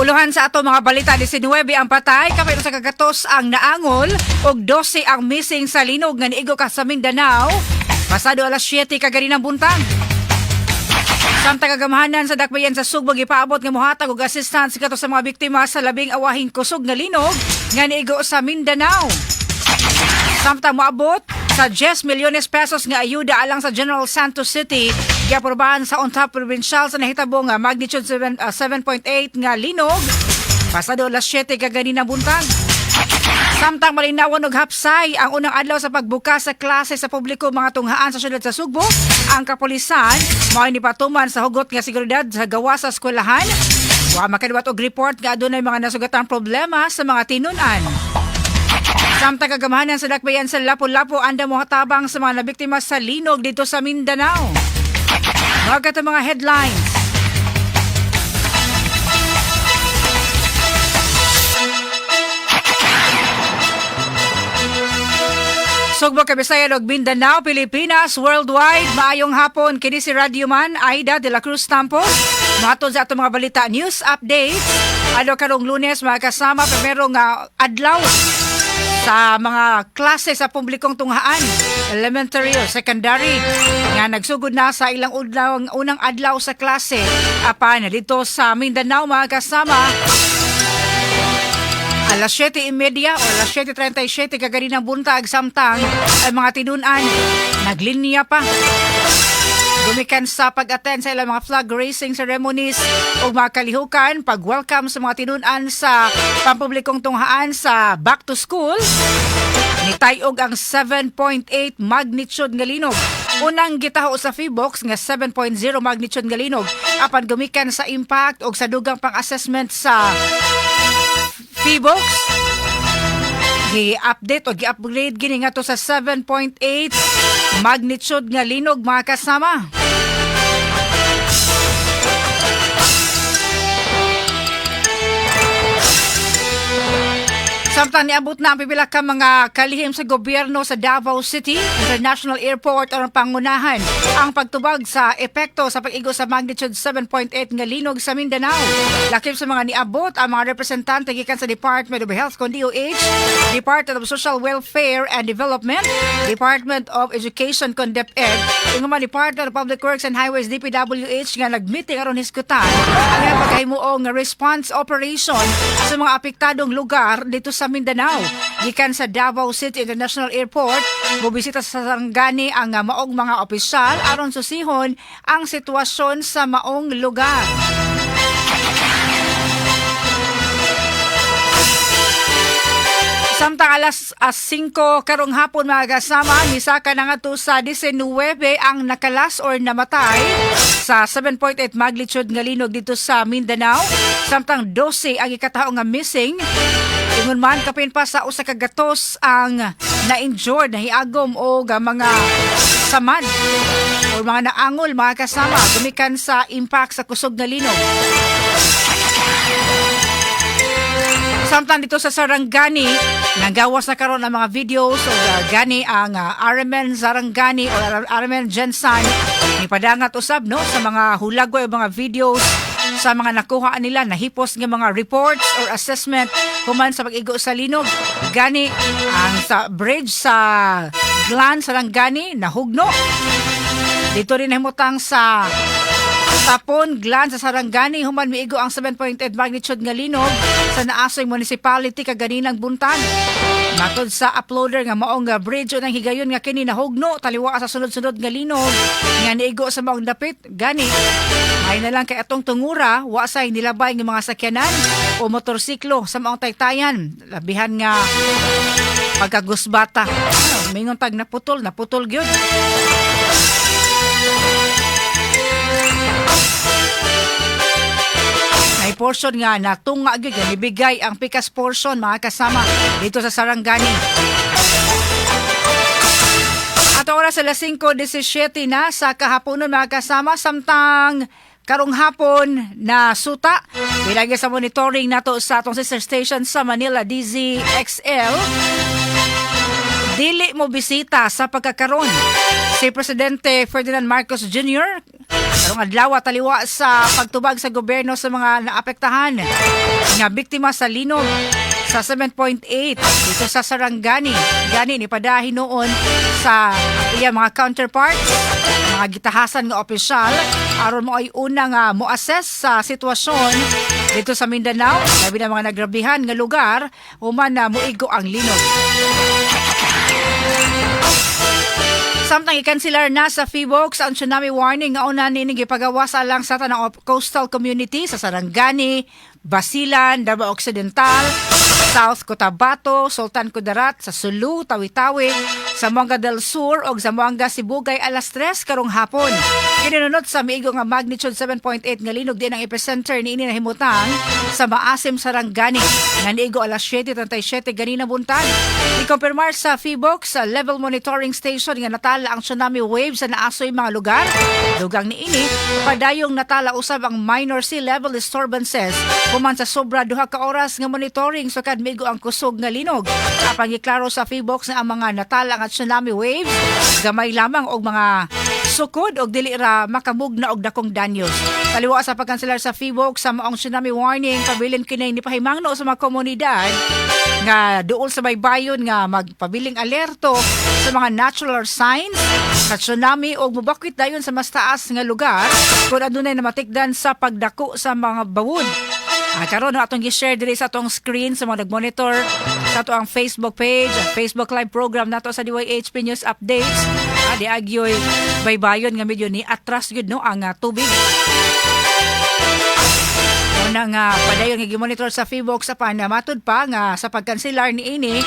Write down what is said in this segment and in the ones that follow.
Uluhan sa ato mga balita, 19 ang patay, kapit sa kagatos ang naangol, ug 12 ang missing sa linog nga niigo ka sa Mindanao, pasado alas 7 kaganinang buntag. Samtang kagamahanan sa dakbayan sa Sugbog ipaabot nga mohatag og assistance kato sa mga biktima sa labing awahing kusog nga linog nga niigo sa Mindanao. Samtang moabot sa 10 milyones pesos nga ayuda alang sa General Santos City, giaprobahan sa UNTAP Provincial sa nahitabo nga magnitude 7.8 nga linog, pasado alas 7 kaganinang buntag. Samtang malinawan og hapsay ang unang adlaw sa pagbukas sa klase sa publiko mga tunghaan sa syudad sa Sugbo, ang kapulisan mao ni patuman sa hugot nga seguridad sa gawa sa eskwelahan. Wa makadawat og report nga adunay mga nasugatang problema sa mga tinun-an. Samtang kagamahanan sa dakbayan sa Lapu-Lapu anda mohatabang sa mga nabiktima sa linog dito sa Mindanao. Mga katong mga headlines. Sugbo, Kabisayan ug Mindanao, Pilipinas, worldwide, maayong hapon. Kini si Radio Man, Aida de la Cruz Tampos. Matod sa ato mga balita, news update. Ano karong Lunes, mga kasama, primero nga adlaw sa mga klase sa publikong tunghaan, elementary o secondary, nga nagsugod na sa ilang unang adlaw sa klase. Apan, dito sa Mindanao, mga kasama, alas 7:30 o alas 7:37 kaganinang buntag, samtang ay mga tinun-an naglinya pa. Gumikan sa pag-attend sa ilang mga flag raising ceremonies o mga kalihukan, pag-welcome sa mga tinun-an sa pampublikong tunghaan sa back to school. Nitayog ang 7.8 magnitude nga linog. Unang gitaho sa Feebox nga 7.0 magnitude nga linog. Apan gumikan sa impact o sa dugang pang-assessment sa Feebox, gi-update o gi-upgrade gini nga to sa 7.8 magnitude nga linog, mga kasama. Samtang niabot na ang pipila ka mga kalihim sa gobyerno sa Davao City International Airport ang pangunahan ang pagtubag sa epekto sa pag-igo sa magnitude 7.8 nga linog sa Mindanao. Lakip sa mga niabot ang mga representante gikan sa Department of Health kon DOH, Department of Social Welfare and Development, Department of Education kon DepEd, ug mga Department of Public Works and Highways DPWH nga nagmeeting aron hisgutan ang paghimuong response operation sa mga apektadong lugar dito sa Mindanao. Gikan sa Davao City International Airport, mobisita sa Sarangani ang maong mga opisyal aron susihon ang sitwasyon sa maong lugar. Samtang alas 5 karong hapon, mga kasama, nisaka na nga to sa 19 ang nakalas or namatay sa 7.8 magnitude nga linog dito sa Mindanao. Samtang 12 ang ikataho nga missing. Ingon man kapin pa sa usa ka gatos ang na-injured, nahiagom o mga samad o mga naangol, mga kasama, gumikan sa impact sa kusog na linog. Samtang dito sa Sarangani, nagawas na karon ang mga videos o gani ang RMN Sarangani o RMN Gensan ni padangat usab no sa mga hulagoy o mga videos sa mga nakuha nila, nahipos ng mga reports or assessment human sa pag-igo sa linog. Gani ang sa bridge sa Glan Sarangani nahugno. Dito rin nahimutang sa Tapon, Glan sa Sarangani, human miigo ang 7.8 magnitude nga linog sa Naasoy Municipality kaganinang buntag. Matod sa uploader nga maong bridge o nang higayon nga kini nahugno taliwa sa sunod-sunod nga linog nga niigo sa maong dapit. Gani ay na lang kay atong tungura wa say nilabay ng mga sakyanan o motorsiklo sa maong taytayan. Labihan nga pagkagusbata. Mingon tag naputol gyud. May portion nga natunga gyud nga nibigay ang pikas portion, mga kasama, dito sa Sarangani. At oras alas 5:17 na sa kahaponon, mga kasama, samtang karong hapon na suta bilagi sa monitoring nato sa atong sister station sa Manila DZXL. Dili mo bisita sa pagkakaron Si Presidente Ferdinand Marcos Jr. karong adlaw taliwa sa pagtubag sa gobyerno sa mga naapektahan nga biktima sa linog sa 7.8 dito sa Sarangani. Gani ni padahin noon sa iya mga counterpart, mga gitahasan nga opisyal aron mo ay una nga mo-assess sa sitwasyon dito sa Mindanao, labi na mga nagrabihan nga lugar human na muigo ang linog. Samtang ikansilar na sa PHIVOLCS ang tsunami warning nga una nining gipagawas alang sa tanang coastal community sa Sarangani, Basilan, Davao Occidental, South Cotabato, Sultan Kudarat, sa Sulu, Tawi-Tawi, Zamboanga del Sur ug Zamboanga Sibugay alas 3 karong hapon. Kinunod sa miigo nga magnitude 7.8 nga linog din ang epicenter niini nahimutang sa Maasim, Sarangani. Nga niigo alas 7:37 ganina buntag. Ikompirmar sa PHIVOLCS sa level monitoring station nga natala ang tsunami wave sa naasoy mga lugar. Dugang niini padayong natala usab ang minor sea level disturbances human sa sobra duha ka oras nga monitoring sukad migo ang kusog nga linog. Apang giklaro sa PHIVOLCS na ang mga natala nga tsunami waves gamay lamang og mga sukod og dili ra makamugna og dakong danyos. Taliwa sa pagkanselar sa PHIVOLCS sa maong tsunami warning pabilin kinay ni pahimangno sa mga komunidad nga duol sa baybayon nga magpabiling alerto sa mga natural signs sa tsunami o mubakwit dayon sa mas taas nga lugar kung adunay namatikdan sa pagdako sa mga bawod. Karon atong gi-share diri sa atong screen sa mga nag-monitor sa ato ang Facebook page, Facebook live program nato sa DYHP News Updates. Di agyoy baybayon nga medyo ni atras gyud no ang tubig. Una nga padayon nga gi-monitor sa PHIVOLCS sa panamatod pa nga sa pagkanselar niini.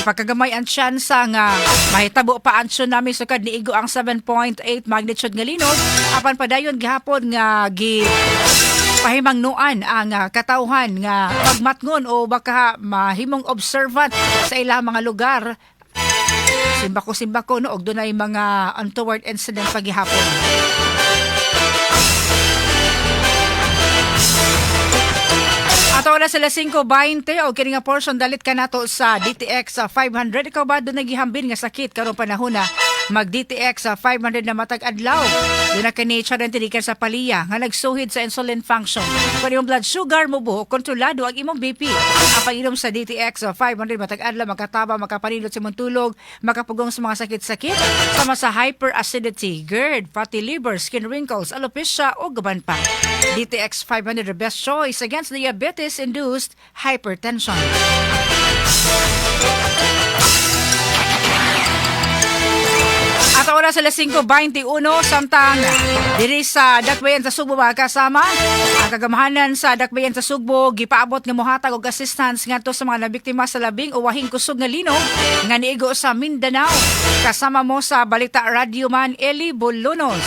Pagkagamay ang tsansa nga mahitabo pa ang tsunami sukad niigo ang 7.8 magnitude nga linog apan padayon gihapon nga pahimangnuan ang katawhan nga pagmatngon o baka mahimong observant sa ilang mga lugar. Simbako no og dunay mga untoward incident pagihapon. Ato na sila 5:20 o kini nga portion dalit ka nato sa DTX 500. Ikaw ba doon nagihambin nga sakit karong panahon na mag DTX 500 na matag adlaw? Doon na kani charantinikan sa paliya nga nagsuhid sa insulin function. Kung imong blood sugar mo buhok, kontrolado ang imong BP. Ang pag-inom sa DTX 500 matag adlaw makataba, makapanilot sa imong tulog, makapugong sa mga sakit-sakit sama sa hyperacidity, GERD, fatty liver, skin wrinkles, alopecia o gaban pa. DTX 500 the best choice against diabetes-induced hypertension. At oras sa 5:21 samtang diri sa Dakbayan sa Sugbo kasama ang kagamahanan sa Dakbayan sa Sugbo gipaabot nga mohatag og assistance ngadto sa mga nabiktima sa labing uwahing kusog nga linog nga niigo sa Mindanao. Kasama mo sa Balita Radio Man Eli Bolonos.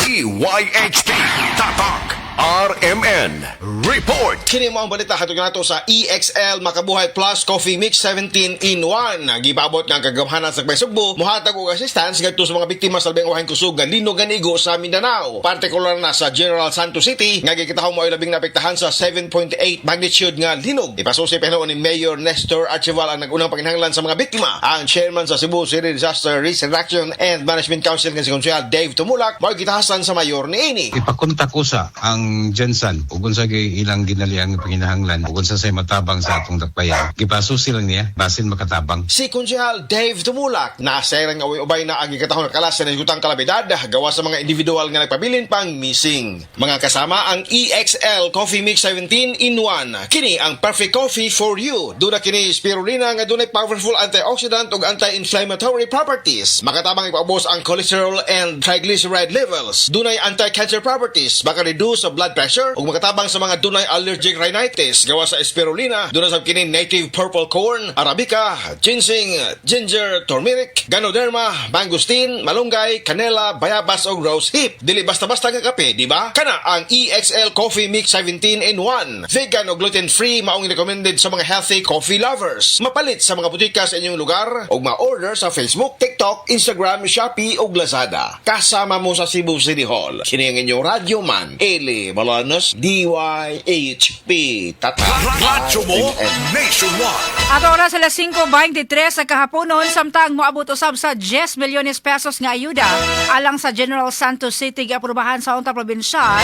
DYHP Tatak RMN Report. Kini mo ang balita hatod nato sa EXL Makabuhay Plus Coffee Mix 17-in-1. Gibabot nga kagamahanan sa Sugbo, mohatag og assistance ngadto sa mga biktima sa labing uwahing kusog nga linog nga niigo sa Mindanao. Partikular na sa General Santos City nga gikitahom mo ay labing naapektahan sa 7.8 magnitude nga linog. Ipasusi pa ni Mayor Nestor Archival ang nagunang panginahanglan sa mga biktima. Ang chairman sa Cebu City Disaster Risk Reduction and Management Council nga si Konsehal Dave Tumulak mao gitahasan sa mayor niini. Ipakontak ko sa ang Jensen ug unsa gay ilang ginaliang panginahanglan ug unsa say matabang sa atong dakbayan gipasusi lang niya basin makatabang. Si Konsehal Dave Tumulak na serang away-ubay na ang gikatahon nga kalas sa nasgutang kalabidad gawa sa mga individual nga nagpabilin pang missing. Mga kasama ang EXL Coffee Mix 17-in-1. Kini ang perfect coffee for you. Duna kini spirulina nga dunay powerful antioxidant ug anti-inflammatory properties. Makatabang ipaubos ang cholesterol and triglyceride levels. Dunay anti-cancer properties, maka-reduce sa blood pressure ug makatabang sa mga dunay allergic rhinitis gawa sa spirulina. Duna sab kini native purple corn, arabica, ginseng, ginger, turmeric, ganoderma, mangosteen, malunggay, canela, bayabas ug rose hip. Dili basta-basta nga kape, di ba? Kana ang EXL Coffee Mix 17-in-1. Vegan o gluten-free maong recommended sa mga healthy coffee lovers. Mapalit sa mga butika sa inyong lugar ug ma-order sa Facebook, TikTok, Instagram, Shopee ug Lazada. Kasama mo sa Cebu City Hall. Kini ang inyong Radio Man, Eli Balanos, DYHP, Tatak, Radyo mo RMN. nationwide. At oras alas 5:23 sa kahaponon, samtang moabot usab sa 10 milyones pesos nga ayuda alang sa General Santos City giaprubahan sa unta probinsyal,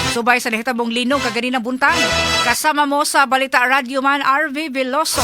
subay sa nahitabong linog kaganinang buntag. Kasama mo sa Balita Radio Man RV Veloso.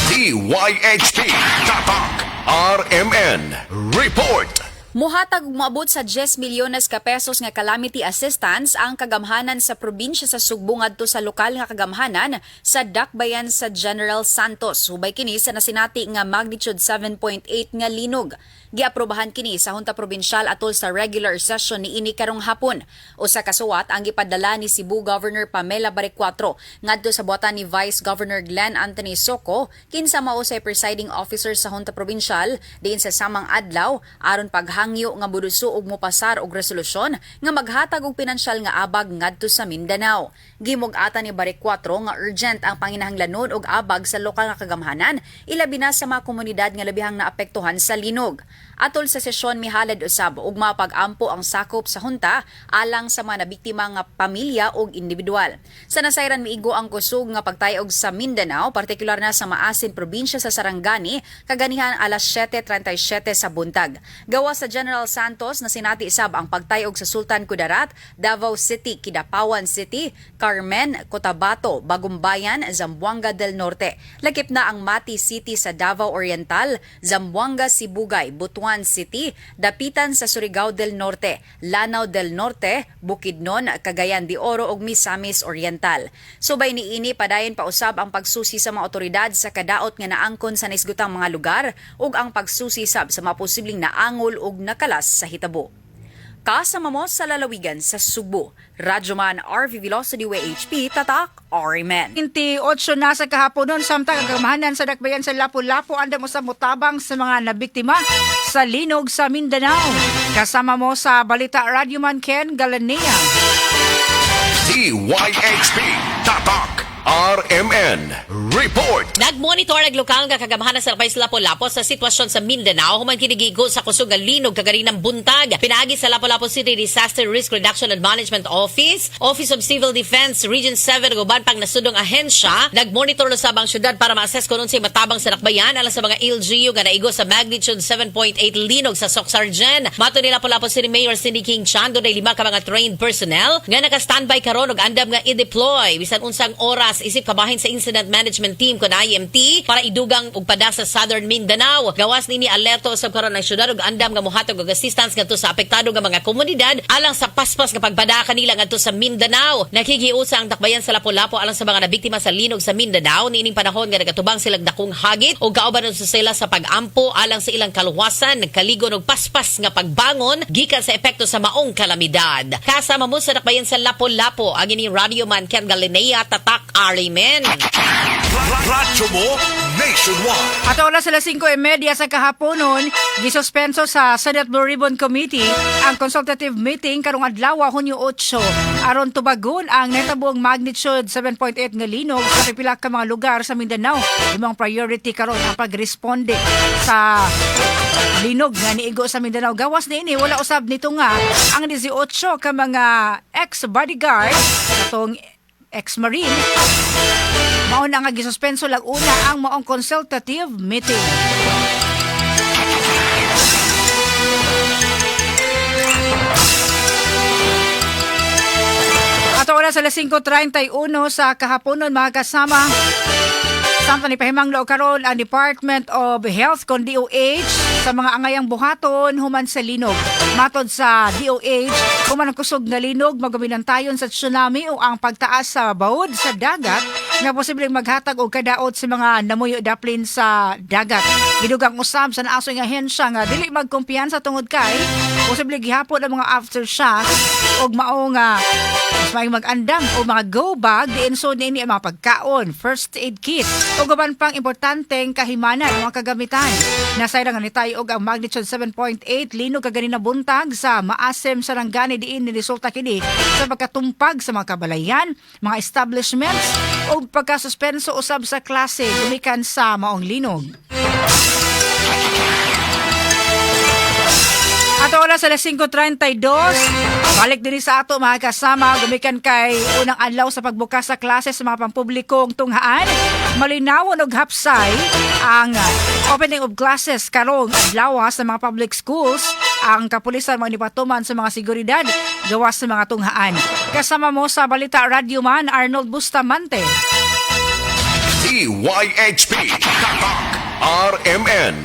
DYHP Tatak RMN Report. Muhatag og moabot sa 10 milyones ka pesos nga calamity assistance ang kagamhanan sa probinsya sa Sugbo ngadto sa lokal nga kagamhanan sa dakbayan sa General Santos. Subay kini sa nasinati nga magnitude 7.8 nga linog. Giaprobahan kini sa Hunta Probinsyal atol sa regular session ni ini karong hapon. Usa ka suwat ang gipadala ni Cebu Governor Pamela Baricuatro ngadto sa buhatan ni Vice Governor Glenn Anthony Soco kinsa mao say presiding officer sa Hunta Probinsyal diin sa samang adlaw aron paghangyo nga buduso og mopasar og resolusyon nga maghatag og pinansyal nga abag ngadto sa Mindanao. Gimug-ata ni Baricuatro nga urgent ang panginahanglanon og abag sa lokal nga kagamhanan ilabi na sa mga komunidad nga labihang naapektuhan sa linog. Atol sa sesyon mihalad usab ug mapag-ampo ang sakop sa hunta alang sa mga nabiktima nga pamilya ug individual. Sa nasayran miigo ang kusog nga pagtayog sa Mindanao, partikular na sa Maasin probinsya sa Sarangani, kaganihan alas 7:37 sa buntag. Gawa sa General Santos na sinati isab ang pagtayog sa Sultan Kudarat, Davao City, Kidapawan City, Carmen, Cotabato, Bagumbayan, Zamboanga del Norte. Lakip na ang Mati City sa Davao Oriental, Zamboanga, Sibugay, Butuan City, dapitan sa Surigao del Norte, Lanao del Norte, Bukidnon, Cagayan de Oro ug Misamis Oriental. Subay niini padayon pausab ang pagsusi sa mga otoridad sa kadaot nga naangkon sa naisgutang mga lugar ug ang pagsusi sab sa mga posibleng naangol ug nakalas sa hitabo. Kasama mo sa lalawigan sa Sugbo, Radyoman RV Velocity WHP Tatak RMN. 28 na sa kahaponon samtang kagamahanan sa dakbayan sa Lapu-Lapu andam mo sa mutabang sa mga nabiktima sa linog sa Mindanao. Kasama mo sa Balita Radio Man Ken Galanea. DYHP Tatak RMN Report. Nagmonitor ang lokal nga kagamhanan sa Lapu-Lapu sa sitwasyon sa Mindanao human kinigigo sa kusog nga linog kaganinang buntag. Pinaagi sa Lapu-Lapu City Disaster Risk Reduction and Management Office, Office of Civil Defense Region 7 uban pang nasudong ahensya, nagmonitor sa bang syudad para ma-assess kung unsay matabang sa dakbayan alang sa mga LGU nga naigo sa magnitude 7.8 linog sa Socsargen. Mato ni Lapu-Lapu City Mayor Cindy King Chan doon ay 5 ka mga trained personnel nga naka-standby karon og andam nga i-deploy bisan unsang oras isip kabahin sa Incident Management Team kon IMT para idugang og pada sa Southern Mindanao. Gawas nini alerto usab karon ang syudad og andam nga mohatag og assistance ngadto sa apektado nga mga komunidad alang sa paspas nga pagpada kanila ngadto sa Mindanao. Nakikiusa ang dakbayan sa Lapu-Lapu alang sa mga nabiktima sa linog sa Mindanao niining panahon nga nagatubang silang dakong hagit ug kauban sa sila sa pag-ampo alang sa ilang kaluwasan, kaligon og paspas nga pagbangon gikan sa epekto sa maong kalamidad. Kasama mo sa dakbayan sa Lapu-Lapu ang ini Radio Man Ken Galanea Tatak RMN. Radyo mo nationwide. At oras alas 5:30 sa kahaponon, gisuspenso sa Senate Blue Ribbon Committee ang consultative meeting karong adlaw Hunyo 8 aron tubagon ang natabong magnitude 7.8 nga linog sa pipila ka mga lugar sa Mindanao. Imong priority karon ang pagresponde sa linog nga niigo sa Mindanao. Gawas niini wala usab nito nga ang 18 ka mga ex-bodyguard katong ex-marine mao na nga gisuspenso lag una ang maong consultative meeting. At oras alas 5:31 sa kahaponon mga kasama. Samtang ipahimanglo karon ang Department of Health kon DOH sa mga angayang buhaton human sa linog. Matod sa DOH, human ang kusog nga linog magaminantayon sa tsunami o ang pagtaas sa bawod sa dagat nga posibleng maghatag og kadaot sa mga namuyo daplin sa dagat. Gidugang usab sa naasoy nga ahensya nga dili magkumpiyansa tungod kay posible gihapon ang mga aftershock og mao nga mas may mag-andam o mga go bag diin so niini ang mga pagkaon, first aid kit o gaban pang importanteng kahimanan mga kagamitan. Nasayra nga nitayo og ang magnitude 7.8 linog kaganina buntag sa Maasim Sarangani diin ni resulta kini sa pagkatumpag sa mga kabalayan, mga establishments o pagkasuspenso usab sa klase gumikan sa maong linog. Ato oras sa 5:32. Balik din sa ato mga kasama, gumikan kay unang adlaw sa pagbukas sa klase sa mga pampublikong tunghaan. Malinawon og hapsay ang opening of classes karong adlaw sa mga public schools. Ang kapulisan mga nipatuman sa mga seguridad gawas sa mga tunghaan. Kasama mo sa Balita Radio Man, Arnold Bustamante. DYHP Tatak RMN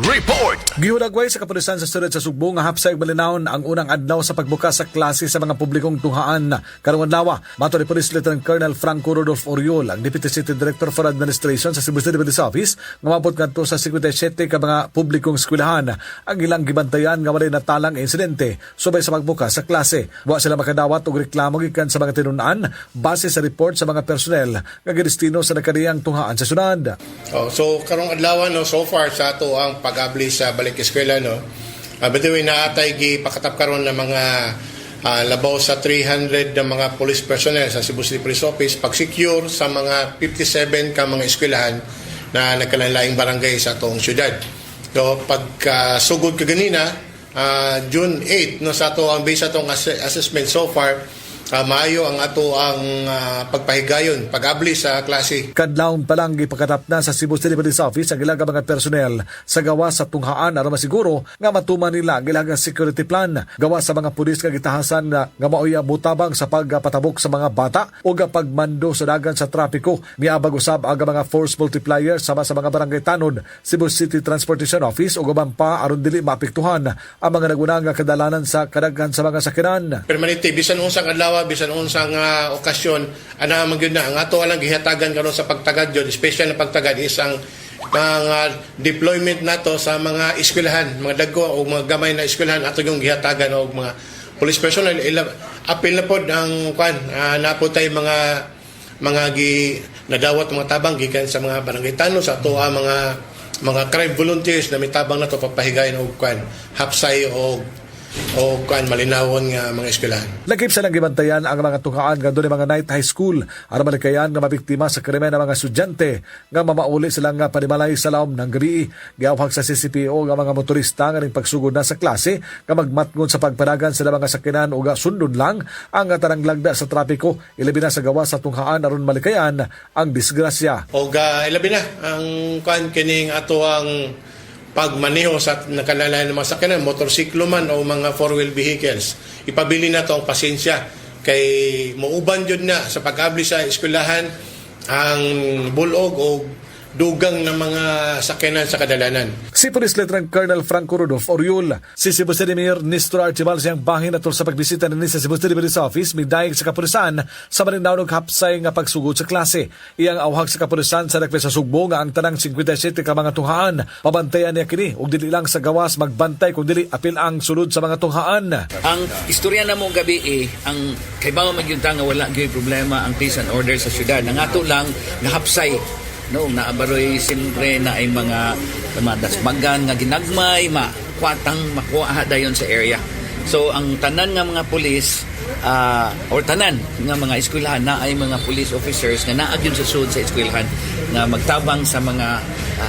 Report. Gihunagway sa kapulisan sa Surat sa Sugbo nga hapsay malinawon ang unang adlaw sa pagbukas sa klase sa mga publikong tunghaan karong adlaw. Mato ni Police Lieutenant Colonel Franco Rodolfo Oriol, ang Deputy City Director for Administration sa Cebu City Police Office, nga mabot ngadto sa 57 ka mga publikong eskwelahan ang ilang gibantayan nga walay natalang insidente subay sa pagbukas sa klase. Wa sila makadawat og reklamo gikan sa mga tinun-an base sa report sa mga personnel nga gidestino sa nakadiyang tunghaan sa syudad. So karong adlaw so far sa ato ang pag-abli sa balik eskwela bituin na atay gipakatap karon ng mga labaw sa 300 na mga police personnel sa Cebu City Police Office pag-secure sa mga 57 ka mga eskwelahan na nagkalain-laing barangay sa atong syudad. So pagkasugod kaganina June 8 sa ato ang base atong assessment so far, maayo ang ato ang pagpahigayon, pag-abli sa klase. Kadlawon pa lang gipakatap na sa Cebu City Police Office ang ilang mga personnel sa gawa sa tunghaan aron masiguro nga matuman nila ang ilang security plan gawa sa mga pulis nga gitahasan nga maoy mutabang sa pagpatabok sa mga bata o pagmando sa dagan sa trapiko. Miabag usab ang mga force multiplier sama sa mga barangay tanod, Cebu City Transportation Office o uban pa aron dili maapektuhan ang mga naguna nga kadalanan sa kadaghan sa mga sakinan. Permanente bisan unsang adlaw bisan unsang okasyon ana magyud na ang ato lang gihatagan karon sa pagtagad jud, special na pagtagad is ang mga deployment nato sa mga eskwelahan, mga dagko o mga gamay na eskwelahan ato yung gihatagan og mga police personnel. Apil na pod ang napo tay mga nadawat mga tabang gikan sa mga barangay tanod sa ato mga crime volunteers na may tabang nato papahigayon og hapsay o malinawon nga mga eskwelahan. Lagip sa gibantayan ang mga tunghaan nga doon mga night high school aron malikayan nga mabiktima sa krimen ng mga estudyante nga mamauli sila nga panimalay sa laom ng gabi. Giawhag sa CCPO nga mga motorista nga ning pagsugod na sa klase nga magmatngon sa pagpanagan sa mga sakinan o sundon lang ang tanang lagda sa trapiko ilabi na sa gawa sa tunghaan aron malikayan ang disgrasya. O ilabi na ang kining ato ang pagmaneho sa nakalalayan ng mga sakyanan, motorsiklo man o mga four-wheel vehicles. Ipabili na to ang pasensya kay mauban yun na sa pag-abli sa eskwelahan ang bulog o dugang ng mga sakyanan sa kadalanan. Si Police Lieutenant Colonel Franco Rodolfo Oriol, si Cebu City Mayor Nestor Archibald siyang bahin atol sa pagbisita ni sa Cebu City Police Office midayeg sa kapulisan sa malinawon og hapsay nga pagsugod sa klase. Iyang awhag sa kapulisan sa dakpe sa Sugbo nga ang tanang 57 ka mga tunghaan pabantayan niya kini ug dili lang sa gawas magbantay kun dili apil ang sulod sa mga tunghaan. Ang istorya na mo gabi ang kay bawa magyunta nga wala gyud problema ang peace and order sa syudad. Nangato lang nahapsay naabaroy siyempre na ay mga dasbagan nga ginagmay makuha dayon sa area. So ang tanan nga mga pulis or tanan nga mga eskwelahan na ay mga police officers nga naagyon sa sud sa eskwelahan nga magtabang sa mga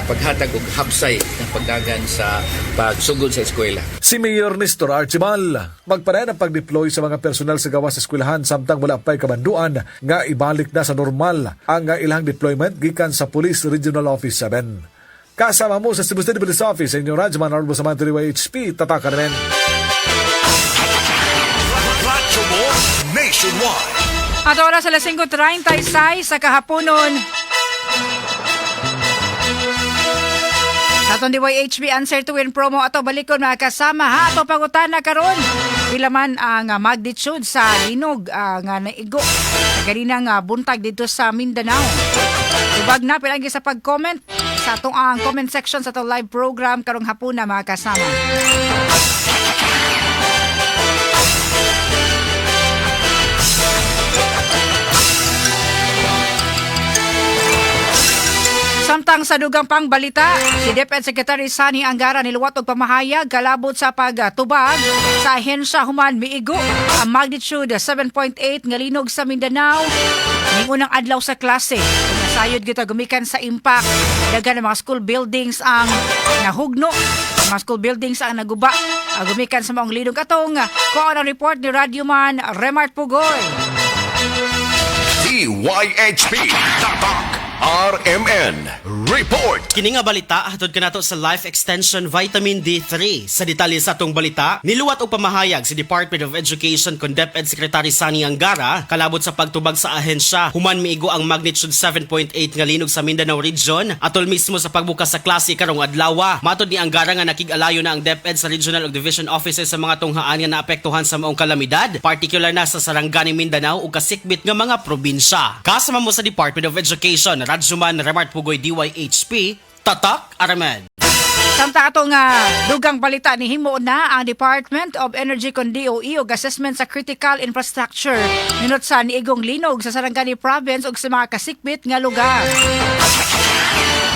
paghatag og hapsay ng pagdagan sa pagsugod sa eskwela. Si Mayor Nestor Archibald magpadayon ang pag-deploy sa mga personal sa gawas sa eskwelahan samtang wala pay kabanduan nga ibalik na sa normal ang ilang deployment gikan sa Police Regional Office 7. Kasama mo sa Cebu City Police Office sa inyong Radyoman Arnold Bustamante DYHP Tatak RMN. Radyo mo nationwide. At oras sa 5:36 sa kahaponon. Sa atong DYHP Answer to Win promo ato balikon mga kasama ha ato pangutana karon pila man ang magnitude sa linog nga naigo ganina nga buntag dito sa Mindanao. Subag na pila sa pag-comment sa atong comment section sa atong live program karong hapon na mga kasama. Samtang sa dugang pang balita, si DepEd Secretary Sani Angara niluwat og pamahayag kalabot sa pagtubag sa ahensya human miigo ang magnitude 7.8 nga linog sa Mindanao ning unang adlaw sa klase. Sayod kita gumikan sa impact. Dagan ng mga school buildings ang nahugno. Mga school buildings ang naguba. Gumikan sa maong lidong katong. Kuha ang report ni Radyoman Remart Pugoy. DYHP Tatak RMN Report. Kini nga balita hatod kanato sa Life Extension Vitamin D3. Sa detalye sa atong balita, niluwat og pamahayag si Department of Education kon DepEd Secretary Sani Angara kalabot sa pagtubag sa ahensya. Human miigo ang magnitude 7.8 nga linog sa Mindanao Region atol mismo sa pagbukas sa klase karong adlaw. Matod ni Angara nga nakig-alayo na ang DepEd sa regional ug division offices sa mga tunghaan nga naapektuhan sa maong kalamidad, particular na sa Sarangani, Mindanao ug kasikbit nga mga probinsya. Kasama mo sa Department of Education, Radyoman Remart Pugoy, DYHP, Tatak Aramen. Samtang atong dugang balita ni himo na ang Department of Energy kon DOE og assessment sa critical infrastructure minot sa niigong linog sa Sarangani Province ug sa mga kasikbit nga lugar.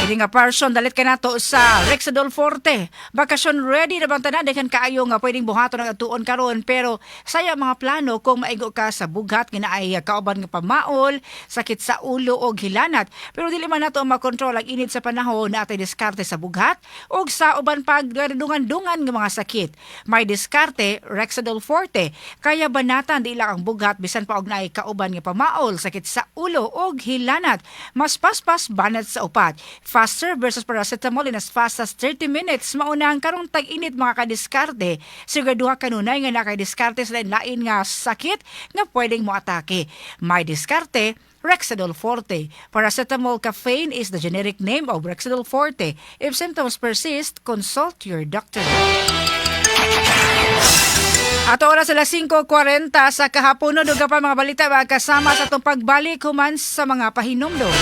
Ini nga person dalit ka nato sa Rexadol Forte. Bakasyon ready na bang tanan dekan kaayo nga pwedeng buhaton ang atuon karon pero saya mga plano kung maigo ka sa bugat nga naay kauban nga pamaol, sakit sa ulo og hilanat. Pero dili man nato makontrol ang init sa panahon na atay diskarte sa bugat ug sa uban pag dungan-dungan nga mga sakit. May diskarte Rexadol Forte kaya banatan di lang ang bugat bisan pa og naay kauban nga pamaol, sakit sa ulo og hilanat. Mas paspas banat sa upat. Faster versus paracetamol in as fast as 30 minutes. Mauna ang karong tag-init mga kadiskarte. Siguraduha kanunay nga nakadiskarte sa lain nga sakit nga pwedeng mo atake. May diskarte, Rexadol Forte. Paracetamol caffeine is the generic name of Rexadol Forte. If symptoms persist, consult your doctor. Ato oras sila 5:40 sa kahapon. Duga pa mga balita kasama sa itong pagbalik human sa mga pahinomdom.